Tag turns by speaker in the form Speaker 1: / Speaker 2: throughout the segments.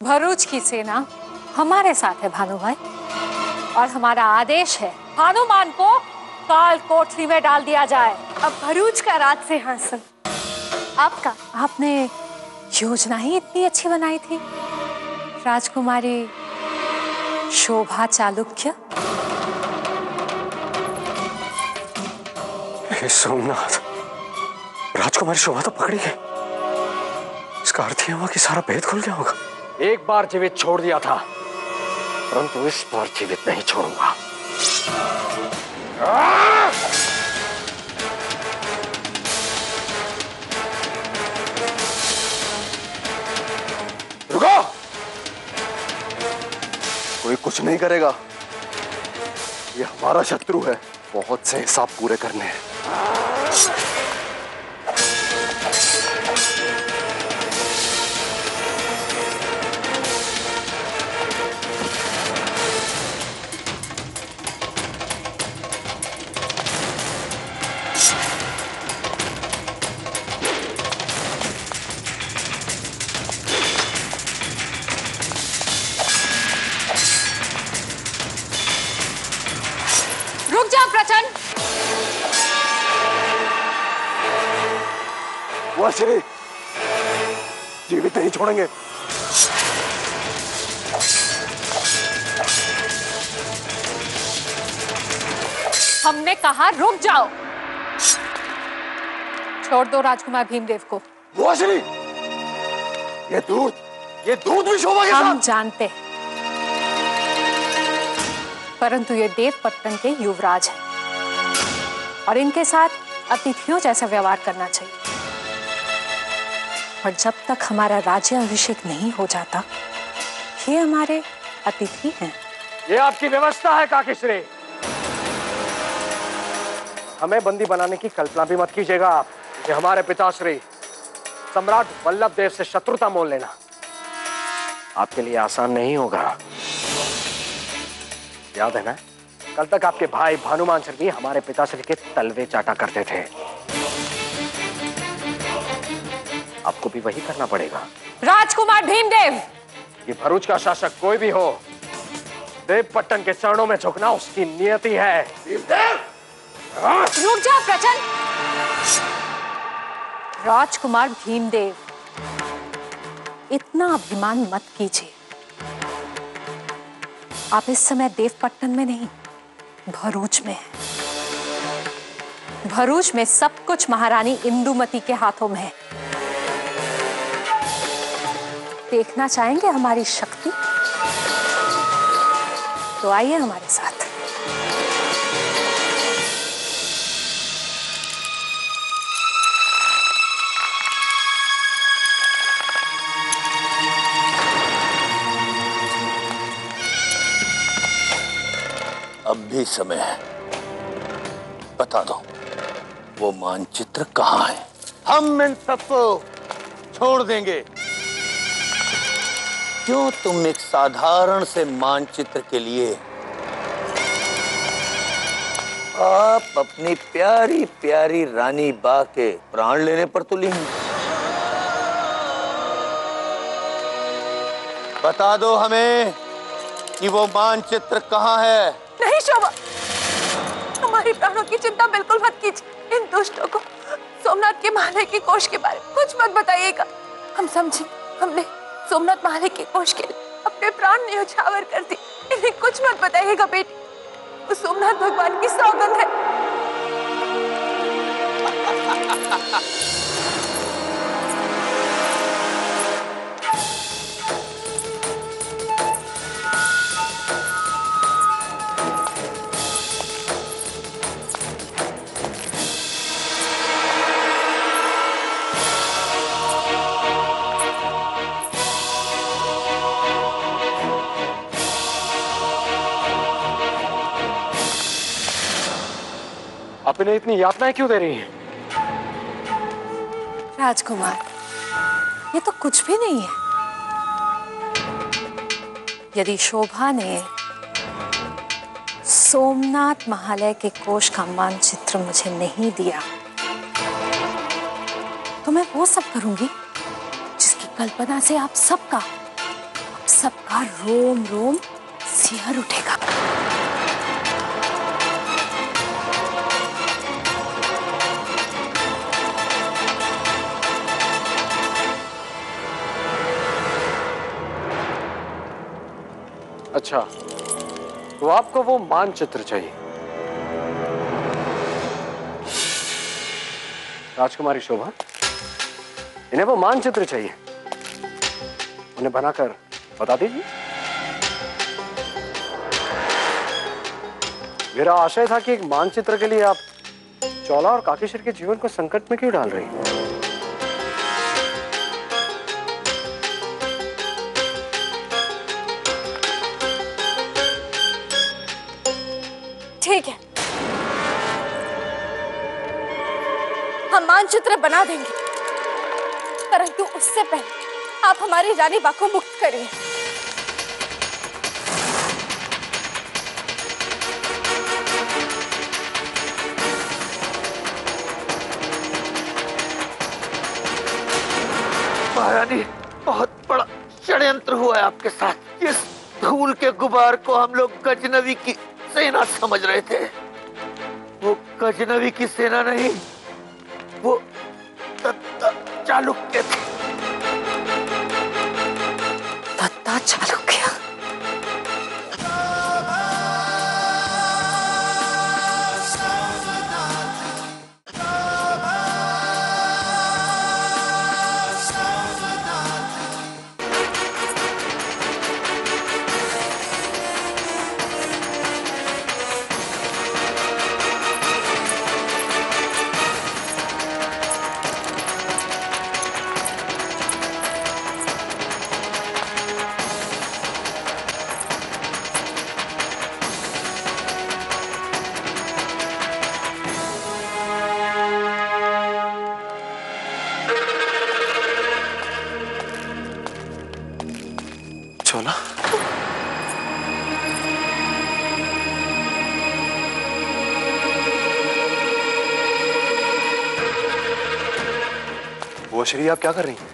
Speaker 1: भरूच की सेना हमारे साथ है भानु भाई, और हमारा आदेश है हनुमान को काल कोठरी में डाल दिया जाए।
Speaker 2: अब भरूच का राज सिंहासन आपका।
Speaker 1: आपने योजना ही इतनी अच्छी बनाई थी राजकुमारी शोभा चालुक्य।
Speaker 3: सोमनाथ, राजकुमारी शोभा तो पकड़ी गई, इसका अर्थ यह हुआ कि सारा भेद खुल गया होगा। एक बार जीवित छोड़ दिया था, परंतु इस बार जीवित नहीं छोड़ूंगा। रुको, कोई कुछ नहीं करेगा, ये हमारा शत्रु है, बहुत से हिसाब पूरे करने हैं।
Speaker 1: रुक जा प्रचंड।
Speaker 3: वो श्री जीवित नहीं छोड़ेंगे।
Speaker 1: हमने कहा रुक जाओ। छोड़ दो राजकुमार भीमदेव को।
Speaker 3: वो श्री, ये दूध भी शोभा के साथ।
Speaker 1: हम जानते हैं, परंतु ये देवपट्टन के युवराज हैं और इनके साथ अतिथियों जैसा व्यवहार करना चाहिए। और जब तक हमारा राज्य अभिषेक नहीं हो जाता, ये हमारे अतिथि हैं।
Speaker 3: ये आपकी व्यवस्था है काकेश्री। हमें बंदी बनाने की कल्पना भी मत कीजिएगा आप। ये हमारे पिताश्री सम्राट वल्लभ देव से शत्रुता मोल लेना आपके लिए आसान नहीं होगा। याद है ना, कल तक आपके भाई भानुमान सर भी हमारे पिताश्री के तलवे चाटा करते थे। आपको भी वही करना पड़ेगा।
Speaker 1: राजकुमार भीमदेव,
Speaker 3: ये भरूच का शासक कोई भी हो, देवपट्टन के चरणों में झुकना उसकी नियति है। भीमदेव,
Speaker 1: रुक जा प्रचंड। राजकुमार भीमदेव, इतना अभिमान मत कीजिए। आप इस समय देवपट्टन में नहीं, भरूच में हैं। भरूच में सब कुछ महारानी इंदुमती के हाथों में है। देखना चाहेंगे हमारी शक्ति? तो आइए हमारे साथ।
Speaker 4: अब भी समय है, बता दो वो मानचित्र कहाँ है। हम इन सबको छोड़ देंगे। क्यों तुम एक साधारण से मानचित्र के लिए आप अपनी प्यारी प्यारी रानी बा के प्राण लेने पर तुली हैं? बता दो हमें कि वो मानचित्र कहाँ है।
Speaker 2: नहीं शोभा, हमारी प्राणों की चिंता बिल्कुल मत कीजिए। इन दुष्टों को सोमनाथ के महालय के कोष के बारे में कुछ मत बताइएगा। हम समझे, हमने सोमनाथ महालय के कोष के लिए अपने प्राण न्यौछावर कर दी। इन्हें कुछ मत बताइएगा बेटी, वो सोमनाथ भगवान की सौगंध है।
Speaker 3: आप इन्हें इतनी यातनाएं क्यों दे रही हैं?
Speaker 1: राजकुमार, ये तो कुछ भी नहीं है। यदि शोभा ने सोमनाथ महालय के कोष का मानचित्र मुझे नहीं दिया, तो मैं वो सब करूंगी जिसकी कल्पना से आप सबका
Speaker 2: सबका रोम रोम सिहर उठेगा।
Speaker 3: अच्छा, तो आपको वो मानचित्र चाहिए। राजकुमारी शोभा, इन्हें वो मानचित्र चाहिए, उन्हें बनाकर बता दीजिए। मेरा आशय था कि एक मानचित्र के लिए आप चौला और काकेशर के जीवन को संकट में क्यों डाल रही हैं?
Speaker 2: ठीक है, हम मानचित्र बना देंगे, परंतु उससे पहले आप हमारी रानी बा को मुक्त करिए।
Speaker 4: महारानी, बहुत बड़ा षड्यंत्र हुआ है आपके साथ। इस धूल के गुबार को हम लोग गजनवी की सेना समझ रहे थे। वो गजनवी की सेना नहीं, वो दत्ता चालुक्य थे।
Speaker 2: दत्ता चालुक्य?
Speaker 3: चौला,
Speaker 5: वो श्री, आप क्या कर रही हैं?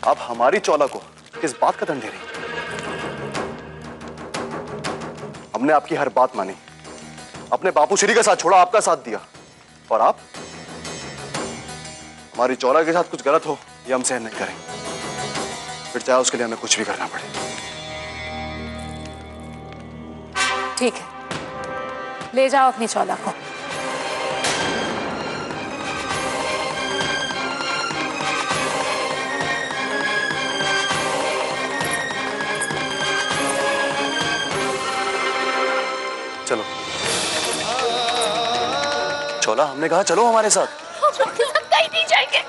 Speaker 5: आप हमारी चौला को किस बात का दंड दे रही हैं? हमने आपकी हर बात मानी, अपने बापू श्री का साथ छोड़ा, आपका साथ दिया, और आप हमारी चौला के साथ कुछ गलत हो ये हम सहन नहीं करेंगे, फिर चाहे उसके लिए हमें कुछ भी करना पड़े।
Speaker 1: ठीक है, ले जाओ अपनी चौला को।
Speaker 5: चलो चौला, हमने कहा चलो हमारे साथ।
Speaker 2: हम आपके साथ कहीं नहीं जाएंगे।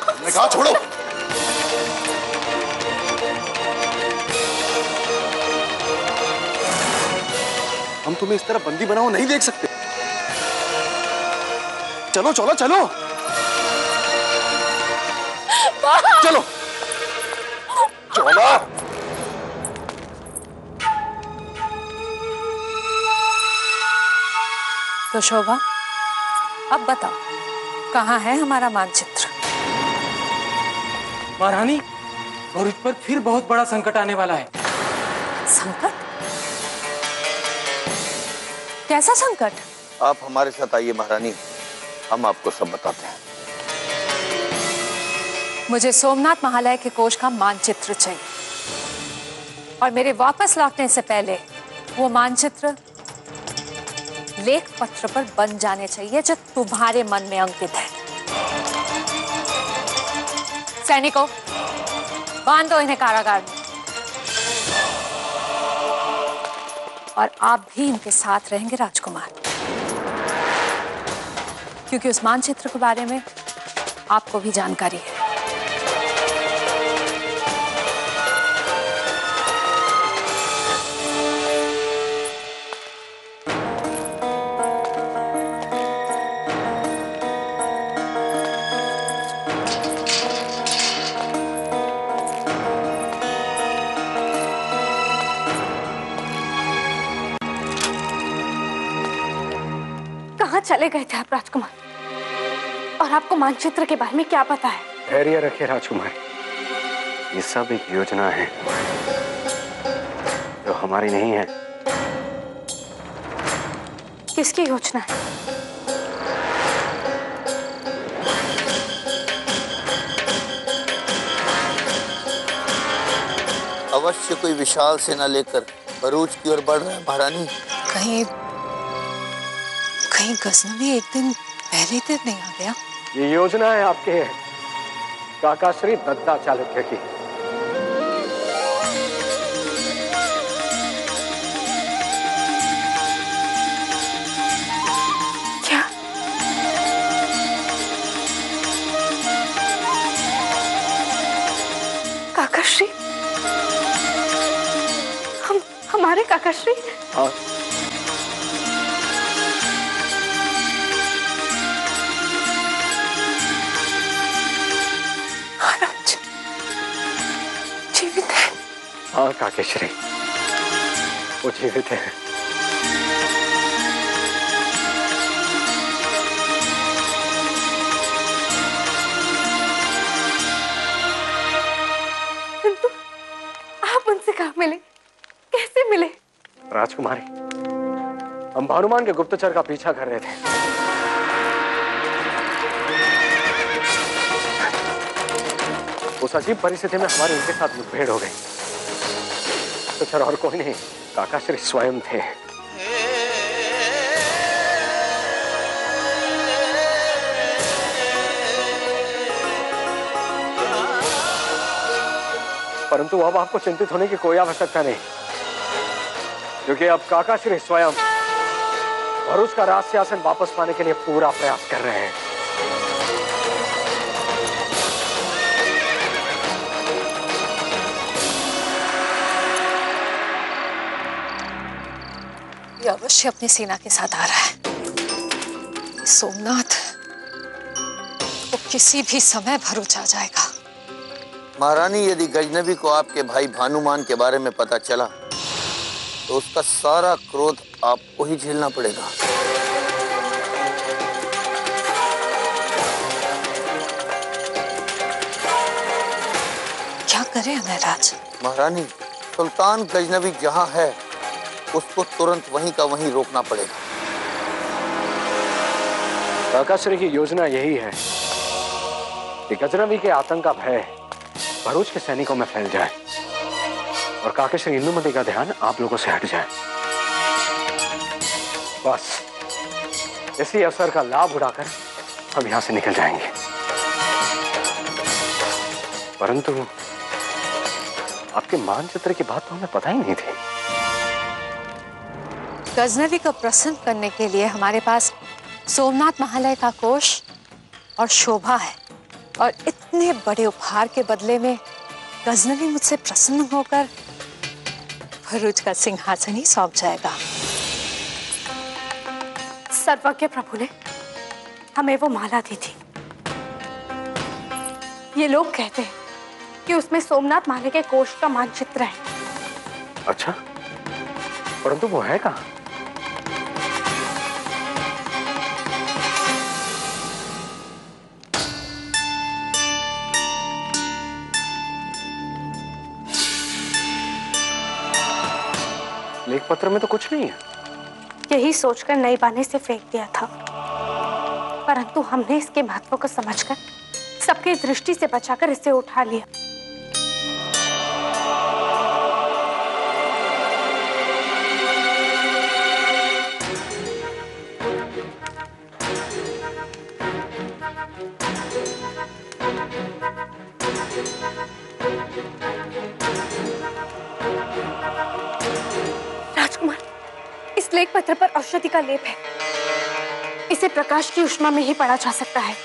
Speaker 5: हमने कहा छोड़ो। हम तुम्हें इस तरह बंदी बनाओ नहीं देख सकते। चलो चौला, चलो चलो चौला।
Speaker 1: तो शोभा, अब बताओ, कहाँ है हमारा मानचित्र?
Speaker 6: महारानी, और इस पर फिर बहुत बड़ा संकट आने वाला है।
Speaker 1: संकट? कैसा संकट?
Speaker 4: आप हमारे साथ आइए महारानी, हम आपको सब बताते हैं।
Speaker 1: मुझे सोमनाथ महालय के कोष का मानचित्र चाहिए, और मेरे वापस लौटने से पहले वो मानचित्र लेख पत्र पर बन जाने चाहिए जो तुम्हारे मन में अंकित है। सैनिकों, बांध दो इन्हें कारागार में, और आप भी इनके साथ रहेंगे राजकुमार, क्योंकि उस मानचित्र के बारे में आपको भी जानकारी है।
Speaker 2: चले गए थे आप राजकुमार, और आपको मानचित्र के बारे में क्या पता है?
Speaker 3: धैर्य रखिए राजकुमारी, ये सब एक योजना है जो हमारी नहीं है।
Speaker 2: किसकी योजना है?
Speaker 4: अवश्य कोई विशाल सेना लेकर भरूच की ओर बढ़ रहा है महारानी।
Speaker 1: कहीं कहीं गजनवी एक दिन पहले तक नहीं आ गया?
Speaker 3: ये योजना है आपके काकाश्री दत्ता चालुक्य की।
Speaker 2: क्या? काकाश्री? हमारे काकाश्री?
Speaker 3: हाँ,
Speaker 2: जीवित है?
Speaker 3: हाँ काकेश्वरी, वो जीवित है।
Speaker 2: किंतु आप उनसे कहाँ मिले, कैसे मिले?
Speaker 3: राजकुमारी, हम भानुमान के गुप्तचर का पीछा कर रहे थे। उस अजीब परिस्थिति में हमारी उनके साथ मुठभेड़ हो गई। गुप्तचर और कोई नहीं, काकाश्री स्वयं थे। परंतु अब आपको चिंतित होने की कोई आवश्यकता नहीं, क्योंकि अब काकाश्री स्वयं भरूच का राज सिंहासन वापस पाने के लिए पूरा प्रयास कर रहे हैं।
Speaker 1: ये अवश्य अपनी सेना के साथ आ रहा है। सोमनाथ वो किसी भी समय भरूच आ जाएगा।
Speaker 4: महारानी, यदि गजनवी को आपके भाई भानुमान के बारे में पता चला तो उसका सारा क्रोध आपको ही झेलना पड़ेगा।
Speaker 1: क्या करें अमरराज?
Speaker 4: महारानी, सुल्तान गजनवी जहां है उसको तुरंत वहीं का वहीं रोकना पड़ेगा।
Speaker 3: काकाश्री की योजना यही है कि गजनवी के आतंक का भय भरूच के सैनिकों में फैल जाए और काकेश्वरी इंदुमती का ध्यान आप लोगों से हट जाए। बस इसी अवसर का लाभ उठाकर हम यहां से निकल जाएंगे। परंतु आपके मानचित्र की बात तो हमें पता ही नहीं थी।
Speaker 1: गजनवी को प्रसन्न करने के लिए हमारे पास सोमनाथ महालय का कोष और शोभा है, और इतने बड़े उपहार के बदले में गजनवी मुझसे प्रसन्न होकर भरूच का सिंहासन ही सौंप जाएगा।
Speaker 2: सर्वज्ञ प्रभु ने हमें वो माला दी थी। ये लोग कहते हैं कि उसमें सोमनाथ महालय के कोष का मानचित्र है।
Speaker 3: अच्छा, परंतु वो है कहाँ? लेख पत्र में तो कुछ नहीं है।
Speaker 2: यही सोचकर नए बाने से फेंक दिया था, परंतु हमने इसके महत्व को समझकर सबकी दृष्टि से बचाकर इसे उठा लिया। राजकुमार, इस लेख पत्र पर औषधि का लेप है। इसे प्रकाश की ऊष्मा में ही पढ़ा जा सकता है।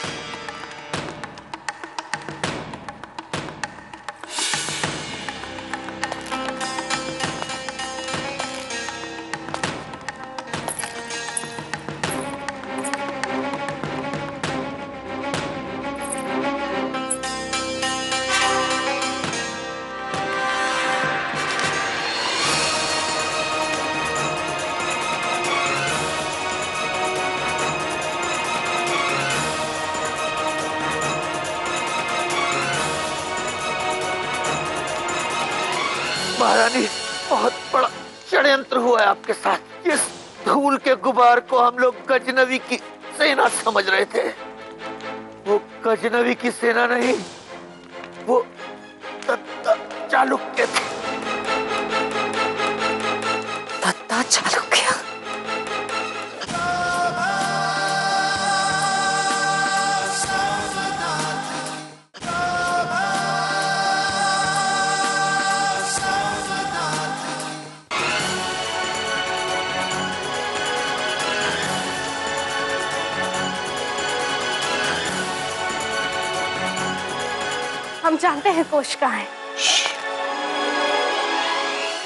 Speaker 4: महारानी, बहुत बड़ा षड्यंत्र हुआ है आपके साथ। इस धूल के गुबार को हम लोग गजनवी की सेना समझ रहे थे। वो गजनवी की सेना नहीं, वो दत्ता चालुक्य थे।
Speaker 1: दत्ता चालुक्य?
Speaker 2: हम जानते हैं कोश कहाँ है।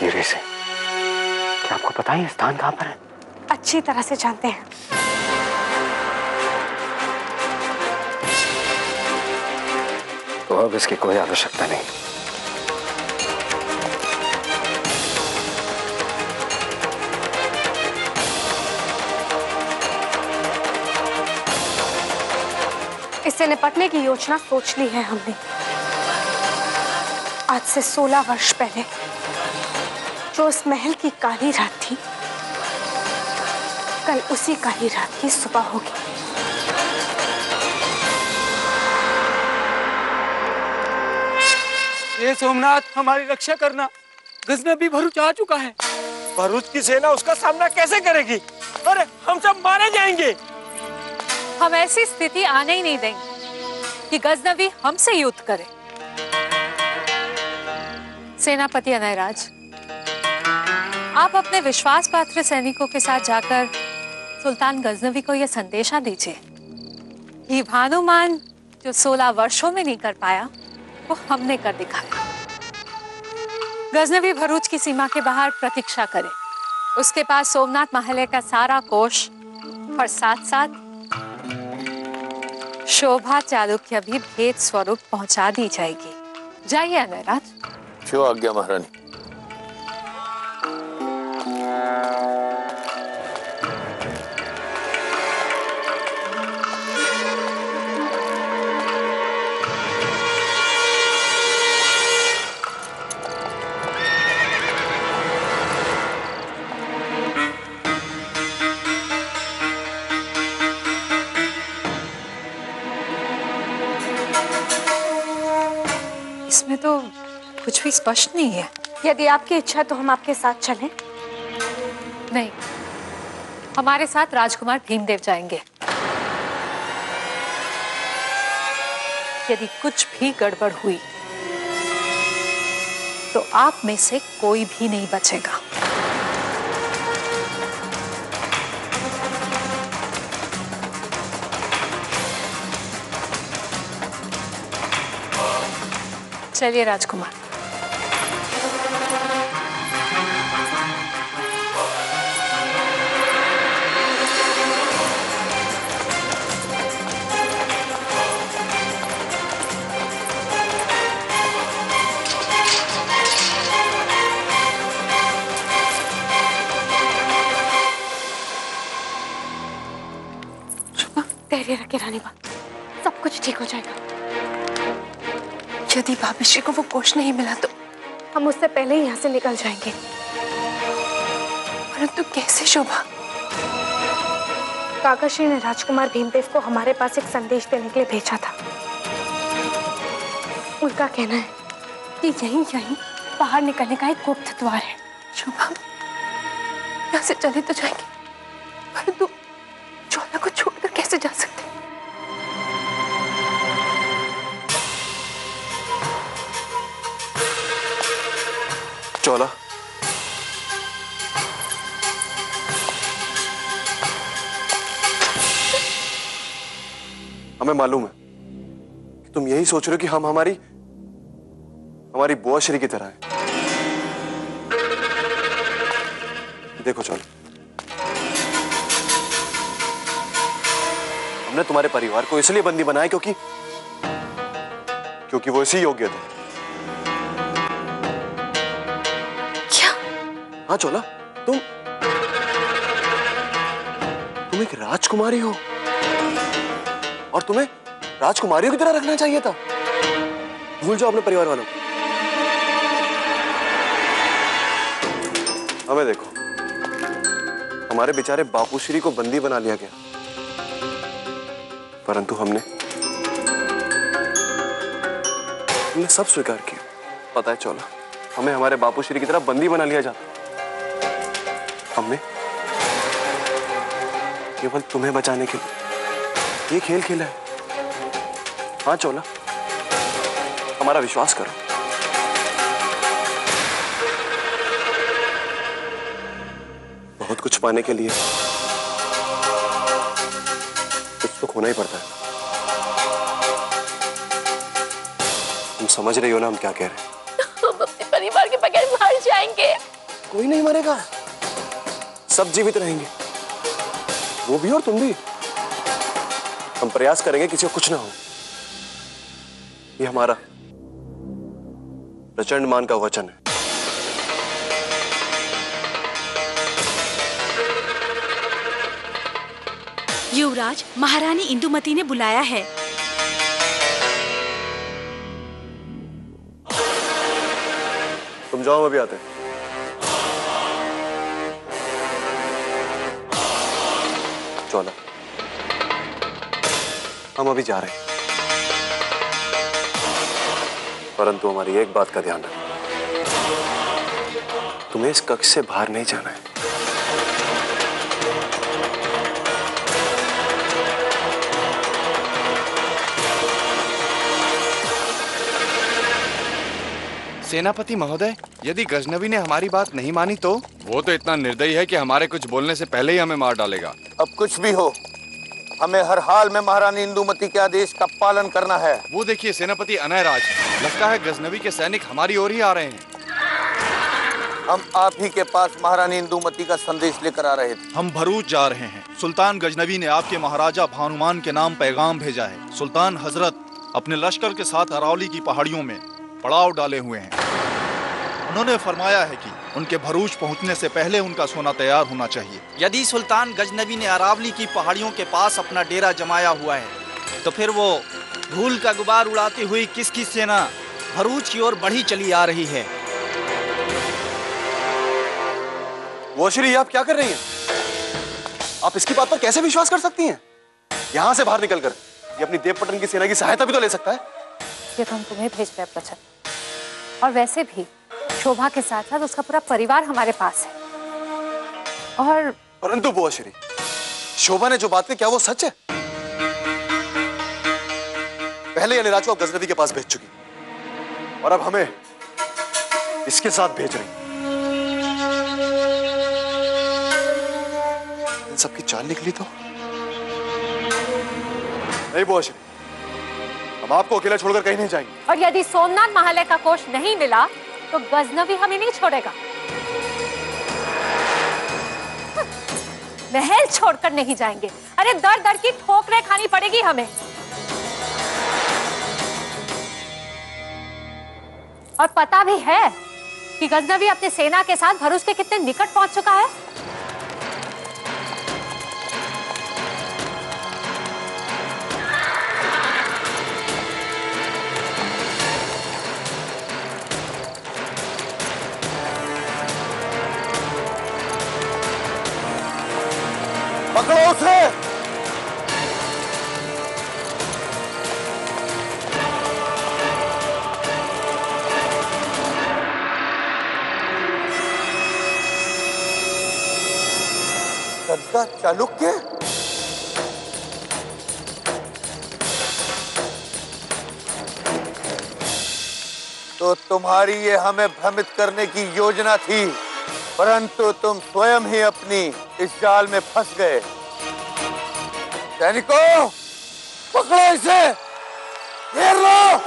Speaker 3: धीरे से। क्या आपको पता है स्थान कहाँ पर है?
Speaker 2: अच्छी तरह से जानते हैं।
Speaker 3: तो अब इसकी कोई आवश्यकता नहीं।
Speaker 2: इससे निपटने की योजना सोच ली है हमने। आज से 16 वर्ष पहले जो उस महल की काली रात थी, कल उसी काली रात की सुबह होगी।
Speaker 6: ये सोमनाथ, हमारी रक्षा करना। गजनवी भरूच आ चुका है।
Speaker 7: भरूच की सेना उसका सामना कैसे करेगी? अरे हम सब मारे जाएंगे।
Speaker 1: हम ऐसी स्थिति आने ही नहीं देंगे कि गजनवी हमसे युद्ध करे। सेनापति अनयराज, आप अपने विश्वास पात्र सैनिकों के साथ जाकर सुल्तान गजनवी को यह संदेशा दीजिए कि भानुमान जो 16 वर्षों में नहीं कर पाया, वो हमने कर दिखाया। गजनवी भरूच की सीमा के बाहर प्रतीक्षा करे। उसके पास सोमनाथ महल का सारा कोष और साथ साथ शोभा चालुक्य भी भेद स्वरूप पहुंचा दी जाएगी। जाइए अनयराज।
Speaker 4: जो आज्ञा महारानी।
Speaker 1: इसमें तो कुछ भी स्पष्ट नहीं है।
Speaker 2: यदि आपकी इच्छा तो हम आपके साथ चलें।
Speaker 1: नहीं, हमारे साथ राजकुमार भीमदेव जाएंगे। यदि कुछ भी गड़बड़ हुई तो आप में से कोई भी नहीं बचेगा। चलिए राजकुमार।
Speaker 2: धैर्य रखे रानी बा, सब कुछ ठीक हो जाएगा। यदि भाभीश्री को वो कोष नहीं मिला तो हम उससे पहले ही यहाँ से निकल जाएंगे। परंतु कैसे शोभा? काकाश्री ने राजकुमार भीमदेव को हमारे पास एक संदेश देने के लिए भेजा था। उनका कहना है कि यहीं बाहर निकलने का एक गुप्त द्वार है। शोभा, यहाँ से चले तो जाएंगे, परंतु ज्वाला को छोड़कर कैसे जा सकते?
Speaker 5: ज्वाला, हमें मालूम है कि तुम यही सोच रहे हो कि हम हमारी बुआ श्री की तरह हैं। देखो ज्वाला, हमने तुम्हारे परिवार को इसलिए बंदी बनाया क्योंकि वो इसी योग्य थे।
Speaker 2: क्या?
Speaker 5: हाँ ज्वाला, तुम एक राजकुमारी हो और तुम्हें राजकुमारियों की तरह रखना चाहिए था। भूल जाओ अपने परिवार वालों को। हमें देखो, हमारे बेचारे बापूश्री को बंदी बना लिया गया, परंतु हमने सब स्वीकार किया। पता है चोला, हमें हमारे बापूश्री की तरह बंदी बना लिया जाता। हमने केवल तुम्हें बचाने के लिए ये खेल खेला है। हाँ चोला, हमारा विश्वास करो। बहुत कुछ पाने के लिए कुछ तो खोना ही पड़ता है। तुम समझ रही हो ना हम क्या कह रहे हैं?
Speaker 2: हम अपने परिवार के बगैर मर जाएंगे।
Speaker 5: कोई नहीं मरेगा, सब जीवित रहेंगे, वो भी और तुम भी। हम प्रयास करेंगे किसी को कुछ ना हो। ये हमारा प्रचंड मान का वचन है।
Speaker 8: युवराज, महारानी इंदुमती ने बुलाया है।
Speaker 5: तुम जाओ, हम अभी आते हैं। चोला, हम अभी जा रहे हैं, परंतु हमारी एक बात का ध्यान रखना, तुम्हें इस कक्ष से बाहर नहीं जाना है।
Speaker 9: सेनापति महोदय, यदि गजनवी ने हमारी बात नहीं मानी तो?
Speaker 10: वो तो इतना निर्दयी है कि हमारे कुछ बोलने से पहले ही हमें मार डालेगा।
Speaker 4: अब कुछ भी हो, हमें हर हाल में महारानी इंदुमती के आदेश का पालन करना है।
Speaker 10: वो देखिए सेनापति अनयराज, लगता है गजनवी के सैनिक हमारी ओर ही आ रहे हैं।
Speaker 4: हम आप ही के पास महारानी इंदुमती का संदेश लेकर आ रहे थे।
Speaker 11: हम भरूच जा रहे हैं। सुल्तान गजनवी ने आपके महाराजा भानुमान के नाम पैगाम भेजा है। सुल्तान हजरत अपने लश्कर के साथ अरावली की पहाड़ियों में पड़ाव डाले हुए हैं। उन्होंने फरमाया है कि उनके भरूच पहुंचने से पहले उनका सोना तैयार होना चाहिए।
Speaker 12: यदि सुल्तान गजनवी ने अरावली की पहाड़ियों के पास अपना डेरा जमाया हुआ है, तो फिर वो धूल का गुबार उड़ाती हुई किसकी सेना भरूच की ओर बढ़ी चली आ रही है।
Speaker 5: वो श्री, आप क्या कर रही हैं? आप इसकी बात पर कैसे विश्वास कर सकती हैं? यहां से बाहर निकलकर ये अपनी देवपटन की सेना की सहायता भी तो ले सकता है।
Speaker 1: ये तो हम तुम्हें भेज रहे हैं प्रचंड, और वैसे भी शोभा के साथ साथ उसका पूरा परिवार हमारे पास है। और
Speaker 5: परंतु बुआ श्री, शोभा ने जो बात की, क्या वो सच है? पहले अनिराज को गजनवी के पास भेज चुकी और अब हमें इसके साथ भेज रही। इन सबकी चाल निकली तो नहीं बुआ श्री, हम आपको अकेला छोड़कर कहीं नहीं जाएंगे।
Speaker 1: और यदि सोमनाथ महालय का कोष नहीं मिला तो गजनवी हमें नहीं छोड़ेगा। महल छोड़कर नहीं जाएंगे। अरे दर दर की ठोकरें खानी पड़ेगी हमें। और पता भी है कि गजनवी अपनी सेना के साथ भरूच के कितने निकट पहुंच चुका है।
Speaker 4: पकड़ो उसे। गद्दा चालुक्य, तो तुम्हारी ये हमें भ्रमित करने की योजना थी, परंतु तुम स्वयं ही अपनी इस जाल में फंस गए। सैनिकों, पकड़ो इसे, घेर लो।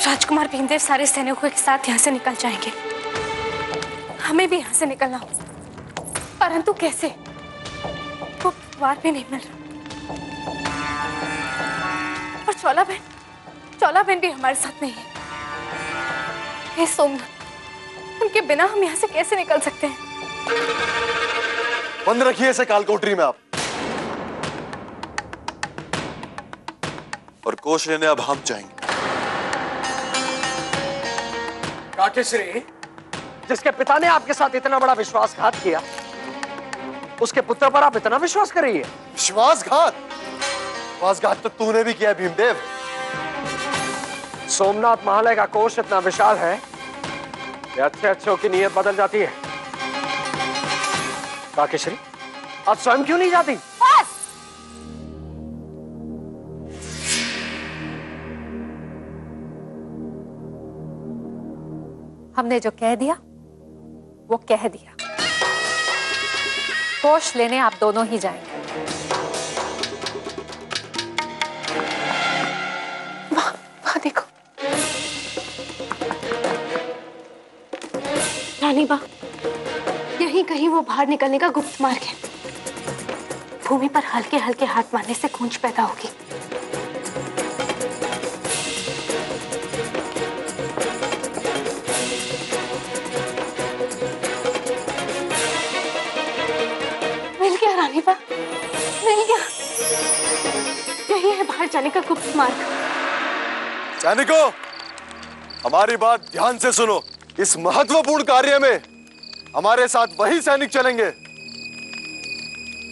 Speaker 2: राजकुमार भीमदेव सारे सैनिकों के साथ यहाँ से निकल जाएंगे। हमें भी यहाँ से निकलना हो, परंतु कैसे? वो द्वार भी नहीं मिल रहा। और चौला बहन भी हमारे साथ नहीं है। हे सोमनाथ, उनके बिना हम यहाँ से कैसे निकल सकते हैं?
Speaker 5: बंद रखिए इसे कालकोठरी में आप। और कोष लेने अब हम जाएंगे।
Speaker 3: काकेश्री, जिसके पिता ने आपके साथ इतना बड़ा विश्वासघात किया, उसके पुत्र पर आप इतना विश्वास कर रही है?
Speaker 5: विश्वासघात तो तूने भी किया भीमदेव।
Speaker 3: सोमनाथ महालय का कोष इतना विशाल है कि अच्छे की नीयत बदल जाती है। काकेश्री, आप स्वयं क्यों नहीं जाती?
Speaker 2: बस!
Speaker 1: हमने जो कह दिया वो कह दिया। कोष लेने आप दोनों ही जाएंगे।
Speaker 2: वहाँ देखो रानी बा, यहीं कहीं वो बाहर निकलने का गुप्त मार्ग है। भूमि पर हल्के हल्के हाथ मारने से गूंज पैदा होगी। मिल गया रानी बा, मिल गया। यही है बाहर जाने का गुप्त मार्ग।
Speaker 5: सैनिकों, हमारी बात ध्यान से सुनो। इस महत्वपूर्ण कार्य में हमारे साथ वही सैनिक चलेंगे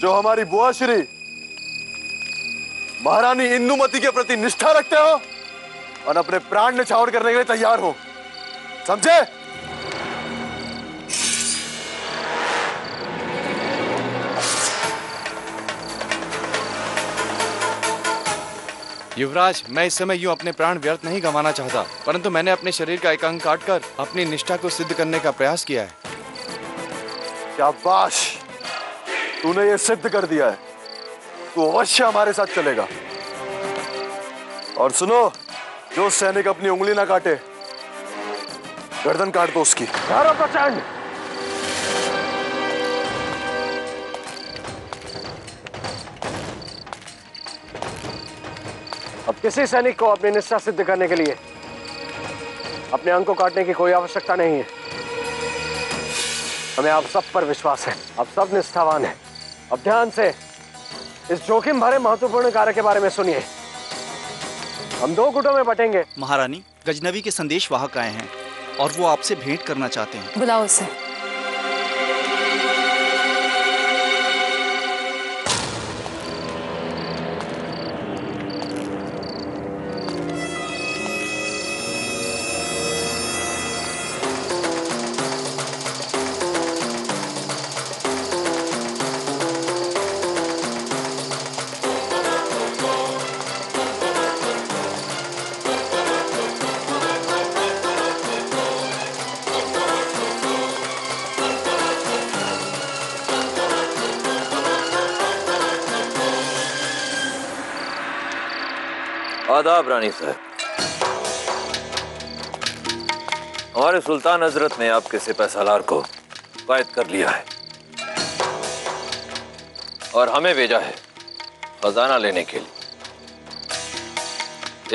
Speaker 5: जो हमारी बुआ श्री महारानी इंदुमती के प्रति निष्ठा रखते हो और अपने प्राण न्यौछावर करने के लिए तैयार हो। समझे?
Speaker 10: युवराज, मैं इस समय यूं अपने प्राण व्यर्थ नहीं गंवाना चाहता, परंतु मैंने अपने शरीर का एक अंग काटकर अपनी निष्ठा को सिद्ध करने का प्रयास किया है।
Speaker 5: शाबाश, तूने ये सिद्ध कर दिया है। तू अवश्य हमारे साथ चलेगा। और सुनो, जो सैनिक अपनी उंगली ना काटे, गर्दन काट दो उसकी।
Speaker 3: प्रचंड, अब किसी सैनिक को अपनी निष्ठा सिद्ध करने के लिए अपने अंग को काटने की कोई आवश्यकता नहीं है। हमें आप सब पर विश्वास है, आप सब निष्ठावान हैं। अब ध्यान से इस जोखिम भरे महत्वपूर्ण कार्य के बारे में सुनिए। हम 2 गुटों में बटेंगे।
Speaker 12: महारानी, गजनवी के संदेश वाहक आए हैं और वो आपसे भेंट करना चाहते हैं।
Speaker 1: बुलाओ उसे।
Speaker 13: आदाब रानी साहब। हमारे सुल्तान हजरत ने आपके सिपह सालार को कैद कर लिया है और हमें भेजा है खजाना लेने के लिए।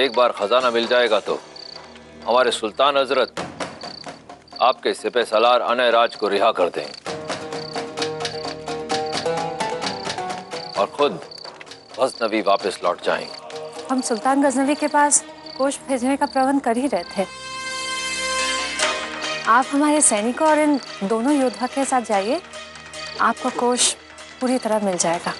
Speaker 13: एक बार खजाना मिल जाएगा तो हमारे सुल्तान हजरत आपके सिपह सालार अनय राज को रिहा कर देंगे और खुद गजनवी वापस लौट जाएंगे।
Speaker 1: हम सुल्तान गजनवी के पास कोष भेजने का प्रबंध कर ही रहे थे। आप हमारे सैनिकों और इन दोनों योद्धा के साथ जाइए, आपको कोष पूरी तरह मिल जाएगा।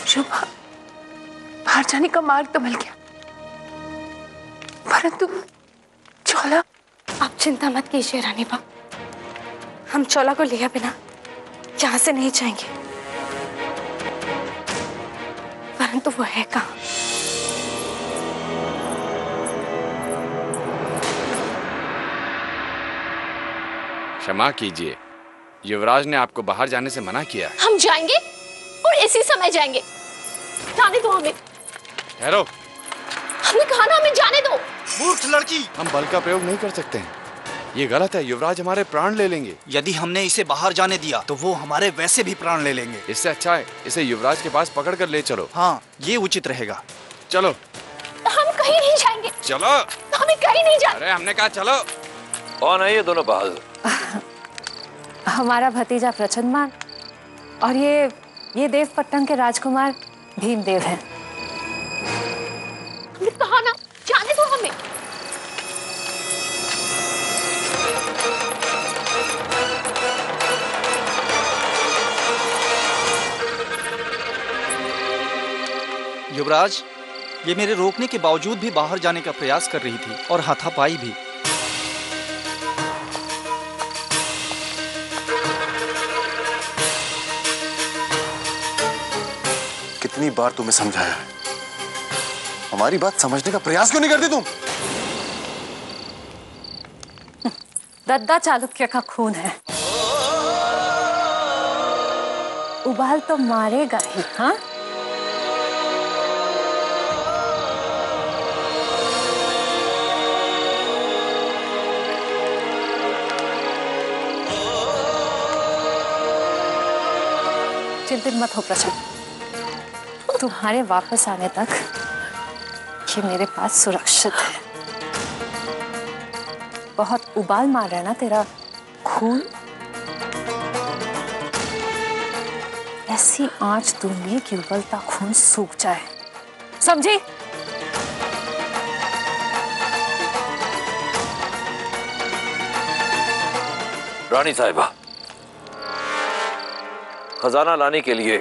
Speaker 2: शुभा, बाहर जाने का मार्ग तो मिल गया, परंतु चोला। आप चिंता मत कीजिए रानी बा, हम चोला को लिया बिना यहाँ से नहीं जाएंगे। तो वो है कहाँ?
Speaker 10: क्षमा कीजिए, युवराज ने आपको बाहर जाने से मना किया है।
Speaker 2: हम जाएंगे और इसी समय जाएंगे। जाने दो हमें।
Speaker 10: ठहरो।
Speaker 2: हमने कहा ना हमें जाने दो।
Speaker 11: मूर्ख लड़की,
Speaker 10: हम बल का प्रयोग नहीं कर सकते हैं, ये गलत है। युवराज हमारे प्राण ले लेंगे।
Speaker 12: यदि हमने इसे बाहर जाने दिया तो वो हमारे वैसे भी प्राण ले लेंगे।
Speaker 10: इससे अच्छा है इसे युवराज के पास पकड़ कर ले चलो।
Speaker 12: हाँ, ये उचित रहेगा।
Speaker 10: चलो।
Speaker 2: हम कहीं नहीं जाएंगे।
Speaker 10: चलो।
Speaker 2: हमें कहीं नहीं जाना।
Speaker 10: अरे हमने कहा चलो।
Speaker 13: कौन है ये दोनों बहादुर?
Speaker 1: हमारा भतीजा प्रचंडमान और ये देवपट्टन के राजकुमार भीमदेव हैं।
Speaker 2: हमने कहा ना जाने दो हमें।
Speaker 12: युवराज, ये मेरे रोकने के बावजूद भी बाहर जाने का प्रयास कर रही थी और हाथापाई भी।
Speaker 5: कितनी बार तुम्हें समझाया है, हमारी बात समझने का प्रयास क्यों नहीं करती तुम?
Speaker 1: दद्दा चालुक्य का खून है, उबाल तो मारेगा ही। हाँ, चिंतित मत हो प्रचंड, तुम्हारे वापस आने तक ये मेरे पास सुरक्षित है। बहुत उबाल मार रहा है ना तेरा खून, ऐसी आंच दूंगी कि उबलता खून सूख जाए, समझी?
Speaker 13: रानी साहिबा, खजाना लाने के लिए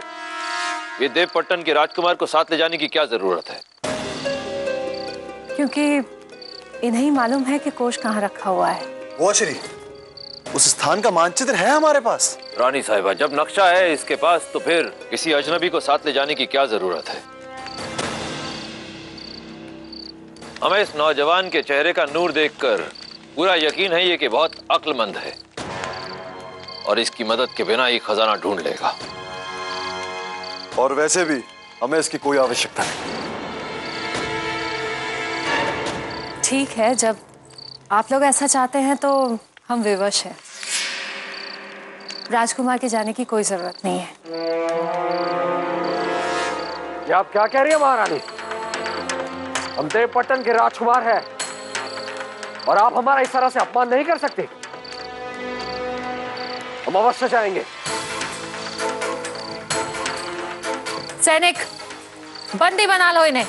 Speaker 13: ये देवपट्टन के राजकुमार को साथ ले जाने की क्या जरूरत है?
Speaker 1: क्योंकि इन्हें मालूम है कि कोष कहाँ रखा हुआ है।
Speaker 5: वो श्री, उस स्थान का मानचित्र है हमारे पास।
Speaker 13: रानी साहिबा, जब नक्शा है इसके पास तो फिर किसी अजनबी को साथ ले जाने की क्या जरूरत है? हमें इस नौजवान के चेहरे का नूर देखकर पूरा यकीन है ये कि बहुत अक्लमंद है और इसकी मदद के बिना ही खजाना ढूंढ लेगा।
Speaker 5: और वैसे भी हमें इसकी कोई आवश्यकता नहीं।
Speaker 1: ठीक है, जब आप लोग ऐसा चाहते हैं तो हम विवश हैं। राजकुमार के जाने की कोई जरूरत नहीं है।
Speaker 3: ये आप क्या कह रही है महारानी? हम देवपट्टन के राजकुमार हैं और आप हमारा इस तरह से अपमान नहीं कर सकते। हम अवश्य जाएंगे।
Speaker 1: सैनिक, बंदी बना लो इन्हें।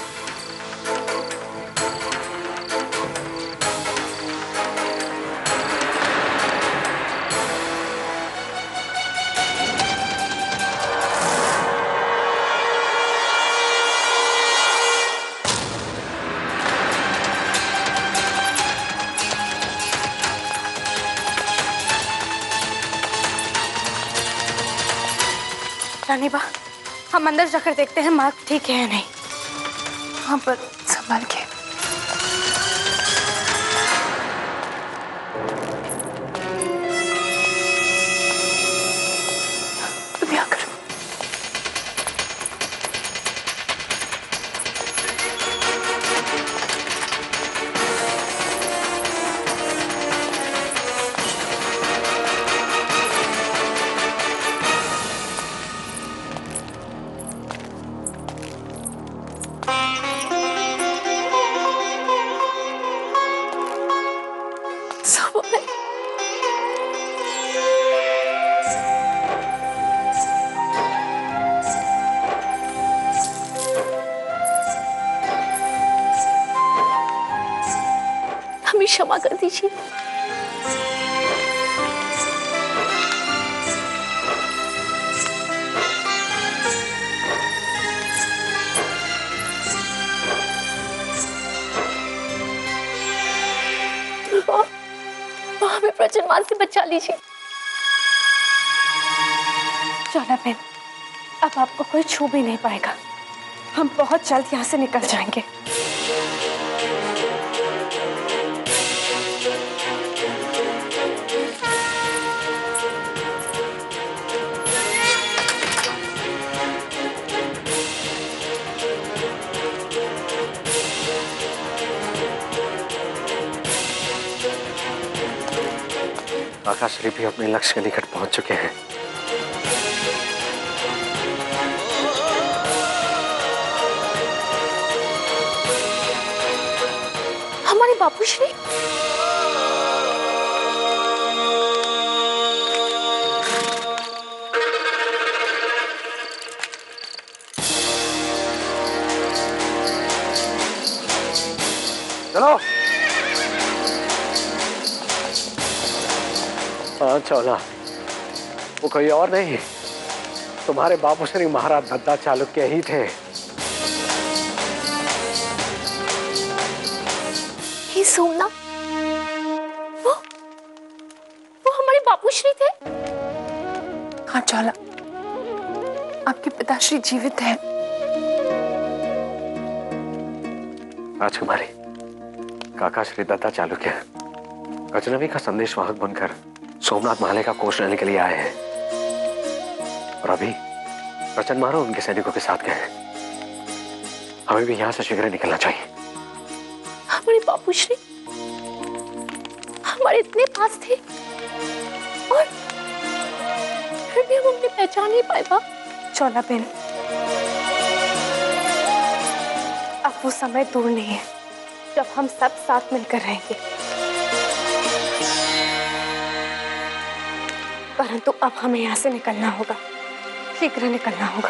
Speaker 2: रानी बा, हम अंदर जाकर देखते हैं मार्ग ठीक है या नहीं। हाँ, पर संभाल के। तुम यहाँ करो। हमें क्षमा कर दीजिए। हमें प्रचंडमान से बचा लीजिए। चौला बहन, अब आपको कोई छू भी नहीं पाएगा। हम बहुत जल्द यहाँ से निकल जाएंगे।
Speaker 3: आकाश्री भी अपने लक्ष्य के निकट पहुंच चुके हैं।
Speaker 2: हमारे बापूश्री,
Speaker 3: चलो। हाँ चौला, वो कोई और नहीं, तुम्हारे बापूश्री महाराज दद्दा चालुक्य ही थे।
Speaker 2: हे सोमनाथ, वो हमारे बापूश्री थे। हाँ चौला, आपके पिताश्री जीवित हैं।
Speaker 3: राजकुमारी, काका श्री दत्ता चालुक्य गजनवी का संदेशवाहक बनकर सोमनाथ महालय का कोष लेने के लिए आए हैं और अभी प्रचंड मारो उनके सैनिकों के साथ गए। हमें भी यहां से शीघ्र निकलना चाहिए।
Speaker 2: हमारे बापूश्री हमारे इतने पास थे और फिर भी हम उन्हें पहचान नहीं पाए। बाप चौला बहन, अब वो समय दूर नहीं है जब हम सब साथ मिलकर रहेंगे, परंतु अब हमें यहाँ से निकलना होगा, शीघ्र निकलना होगा।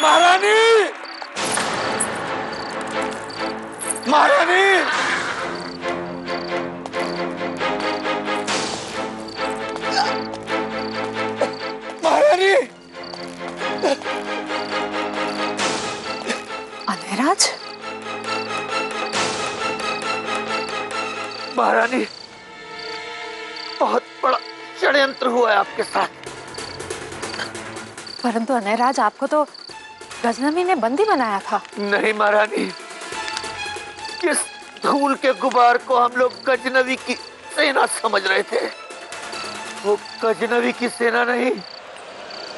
Speaker 7: महारानी, महारानी, महारानी,
Speaker 1: अनयराज,
Speaker 4: महारानी, बहुत बड़ा षड्यंत्र हुआ है आपके साथ।
Speaker 1: परंतु अनयराज, आपको तो गजनवी ने बंदी बनाया था।
Speaker 4: नहीं महारानी, किस धूल के गुबार को हम लोग गजनवी की सेना समझ रहे थे, वो गजनवी की सेना नहीं,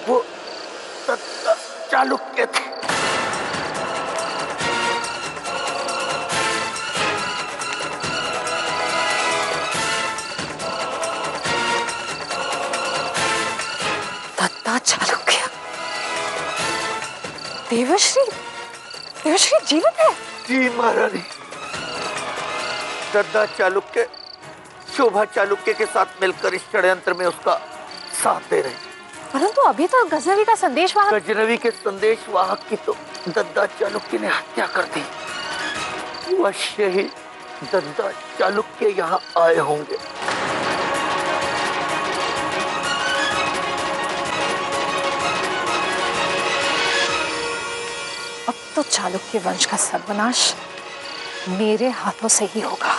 Speaker 4: वो चालुक्य थे।
Speaker 1: दत्ता चालुक्य, देवश्री, देवश्री जीवित है?
Speaker 4: जी महारानी, दद्दा चालुक्य शोभा चालुक्य के साथ मिलकर इस षड्यंत्र में उसका साथ दे रहे हैं।
Speaker 1: परंतु अभी तो गजनवी का संदेशवाहक,
Speaker 4: गजनवी के संदेशवाहक की तो दद्दा चालुक्य ने हत्या कर दी। अवश्य ही दद्दा चालुक्य यहाँ आए होंगे।
Speaker 1: अब तो चालुक्य वंश का सर्वनाश मेरे हाथों से ही होगा।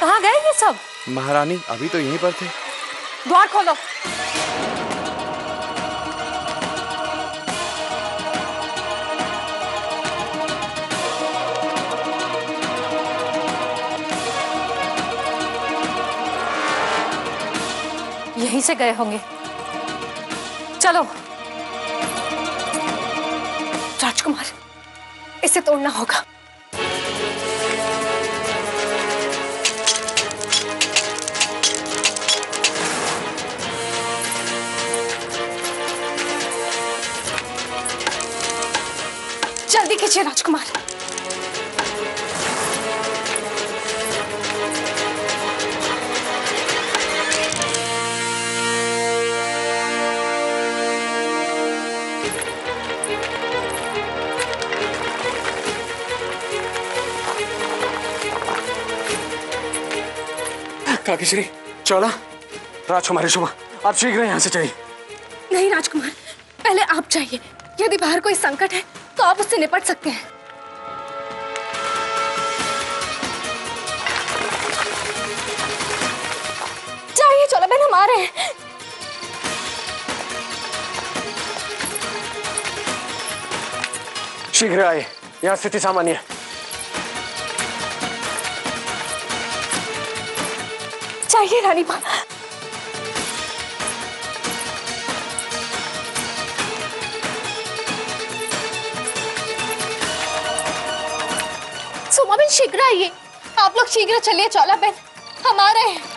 Speaker 1: कहाँ गए ये सब?
Speaker 10: महारानी अभी तो यहीं पर थे।
Speaker 1: द्वार खोलो। यहीं से गए होंगे। चलो।
Speaker 2: राजकुमार, इसे तोड़ना होगा। जल्दी खींचिए राजकुमार।
Speaker 3: काकीश्री, चौला, राजकुमारी शोभा, आप शीघ्र यहाँ से चाहिए।
Speaker 2: नहीं राजकुमार, पहले आप चाहिए। यदि बाहर कोई संकट है तो आप उससे निपट सकते हैं। चाहिए चौला बहन, हम आ रहे हैं।
Speaker 3: शीघ्र आइए, यहाँ स्थिति सामान्य है।
Speaker 2: चाहिए रानी माँ। सोमा बहन शीघ्र आइए। आप लोग शीघ्र चलिए चौला बहन, हम आ रहे हैं।